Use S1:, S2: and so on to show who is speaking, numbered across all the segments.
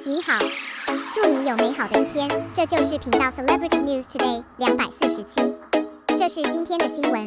S1: 你好，祝你有美好的一天。这就是频道 Celebrity News Today 247。这是今天的新闻。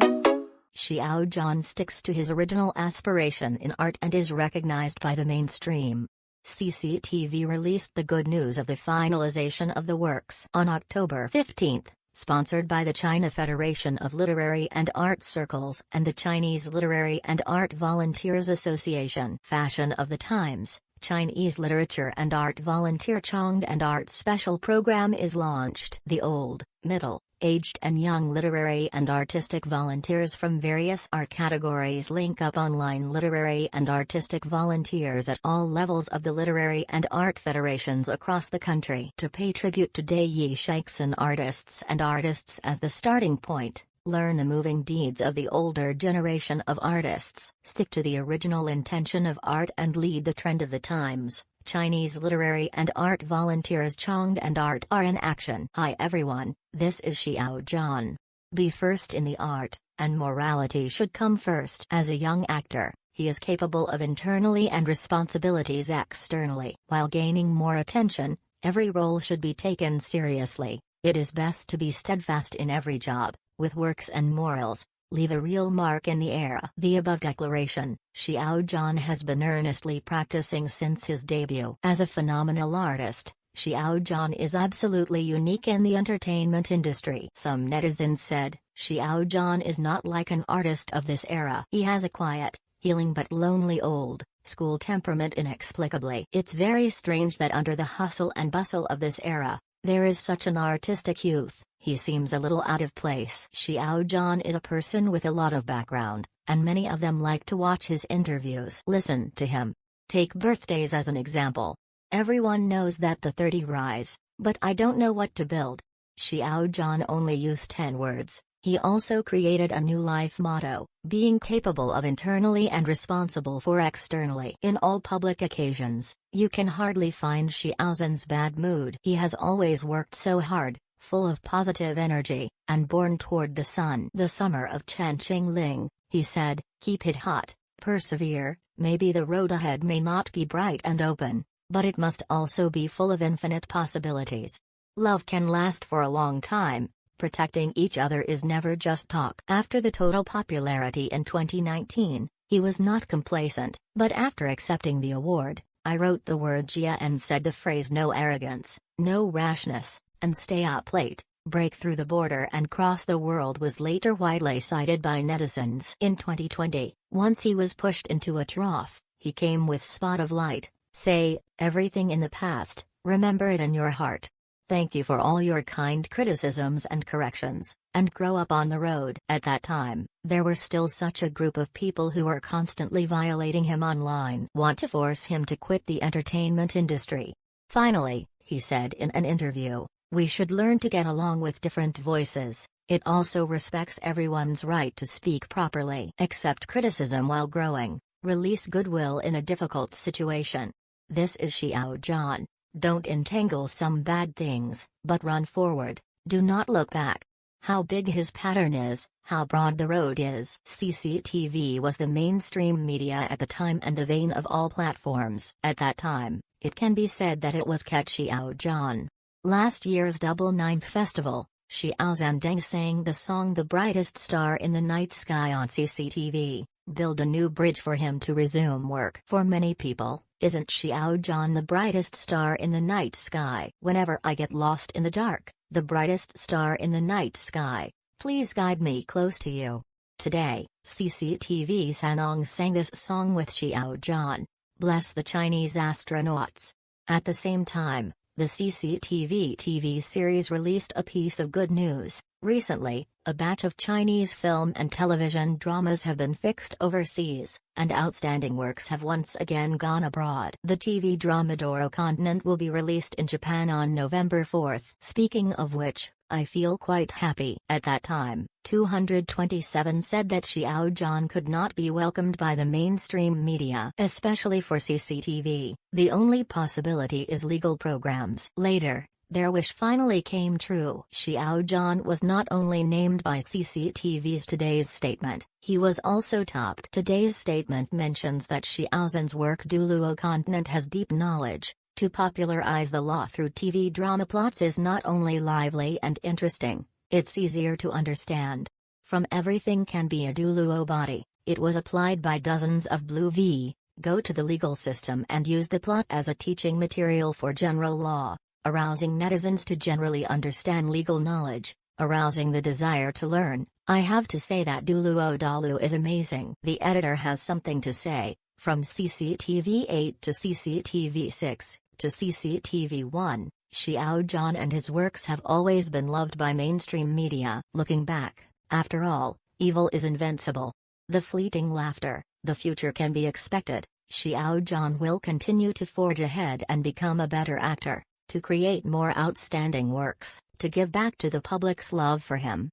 S2: Xiao Zhan sticks to his original aspiration in art and is recognized by the mainstream. CCTV released the good news of the finalization of the works on October 15, sponsored by the China Federation of Literary and Art Circles and the Chinese Literary and Art Volunteers Association. Fashion of the Times, Chinese Literature and Art Volunteer Chonged and Art Special Program is launched. The old, middle, aged and young literary and artistic volunteers from various art categories link up online literary and artistic volunteers at all levels of the literary and art federations across the country to pay tribute to Yi Shixin artists as the starting point. Learn the moving deeds of the older generation of artists, stick to the original intention of art and lead the trend of the times. Chinese literary and art volunteers Chonged and Art are in action. Hi everyone, this is Xiao Zhan. Be first in the art, and morality should come first. As a young actor, he is capable of internally and responsibilities externally. While gaining more attention, every role should be taken seriously. It is best to be steadfast in every job, with works and morals, leave a real mark in the era. The above declaration, Xiao Zhan has been earnestly practicing since his debut. As a phenomenal artist, Xiao Zhan is absolutely unique in the entertainment industry. Some netizens said, Xiao Zhan is not like an artist of this era. He has a quiet, healing but lonely old school temperament inexplicably. It's very strange that under the hustle and bustle of this era, there is such an artistic youth. He seems a little out of place. Xiao Zhan is a person with a lot of background, and many of them like to watch his interviews. Listen to him. Take birthdays as an example. Everyone knows that the 30 rise, but I don't know what to build. Xiao Zhan only used 10 words. He also created a new life motto, being capable of internally and responsible for externally. In all public occasions, you can hardly find Xiao Zhan's bad mood. He has always worked so hard, full of positive energy, and born toward the sun. The summer of Chen Qingling, he said, keep it hot, persevere, maybe the road ahead may not be bright and open, but it must also be full of infinite possibilities. Love can last for a long time. Protecting each other is never just talk. After the total popularity in 2019, he was not complacent, but after accepting the award, I wrote the word Jia and said the phrase no arrogance, no rashness, and stay up late, break through the border and cross the world was later widely cited by netizens. In 2020, once he was pushed into a trough, he came with spot of light, say, everything in the past, remember it in your heart. Thank you for all your kind criticisms and corrections, and grow up on the road. At that time, there were still such a group of people who were constantly violating him online. Want to force him to quit the entertainment industry. Finally, he said in an interview, we should learn to get along with different voices. It also respects everyone's right to speak properly. Accept criticism while growing, release goodwill in a difficult situation. This is Xiao Zhan. Don't entangle some bad things, but run forward, do not look back. How big his pattern is, how broad the road is. CCTV was the mainstream media at the time and the vein of all platforms. At that time, it can be said that it was Xiao Zhan. Last year's Double Ninth Festival, Xiao Zhan sang the song The Brightest Star in the Night Sky on CCTV, build a new bridge for him to resume work. For many people, isn't Xiao Zhan the brightest star in the night sky? Whenever I get lost in the dark, the brightest star in the night sky, please guide me close to you. Today, CCTV Sanong sang this song with Xiao Zhan. Bless the Chinese astronauts. At the same time, the CCTV TV series released a piece of good news. Recently, a batch of Chinese film and television dramas have been fixed overseas, and outstanding works have once again gone abroad. The TV drama Doro Continent will be released in Japan on November 4th. Speaking of which, I feel quite happy. At that time, 227 said that Xiao Zhan could not be welcomed by the mainstream media, especially for CCTV. The only possibility is legal programs. Later, their wish finally came true. Xiao Zhan was not only named by CCTV's Today's Statement, he was also topped. Today's Statement mentions that Xiao Zhan's work Duluo Continent has deep knowledge, To popularize the law through TV drama plots is not only lively and interesting, it's easier to understand. From everything can be a Duluo body, it was applied by dozens of Blue v. Go to the legal system and use the plot as a teaching material for general law, arousing netizens to generally understand legal knowledge, arousing the desire to learn. I have to say that Duluo Dalu is amazing. The editor has something to say, from CCTV 8 to CCTV 6, to CCTV 1, Xiao Zhan and his works have always been loved by mainstream media. Looking back, after all, evil is invincible. The fleeting laughter, the future can be expected. Xiao Zhan will continue to forge ahead and become a better actor, to create more outstanding works, to give back to the public's love for him.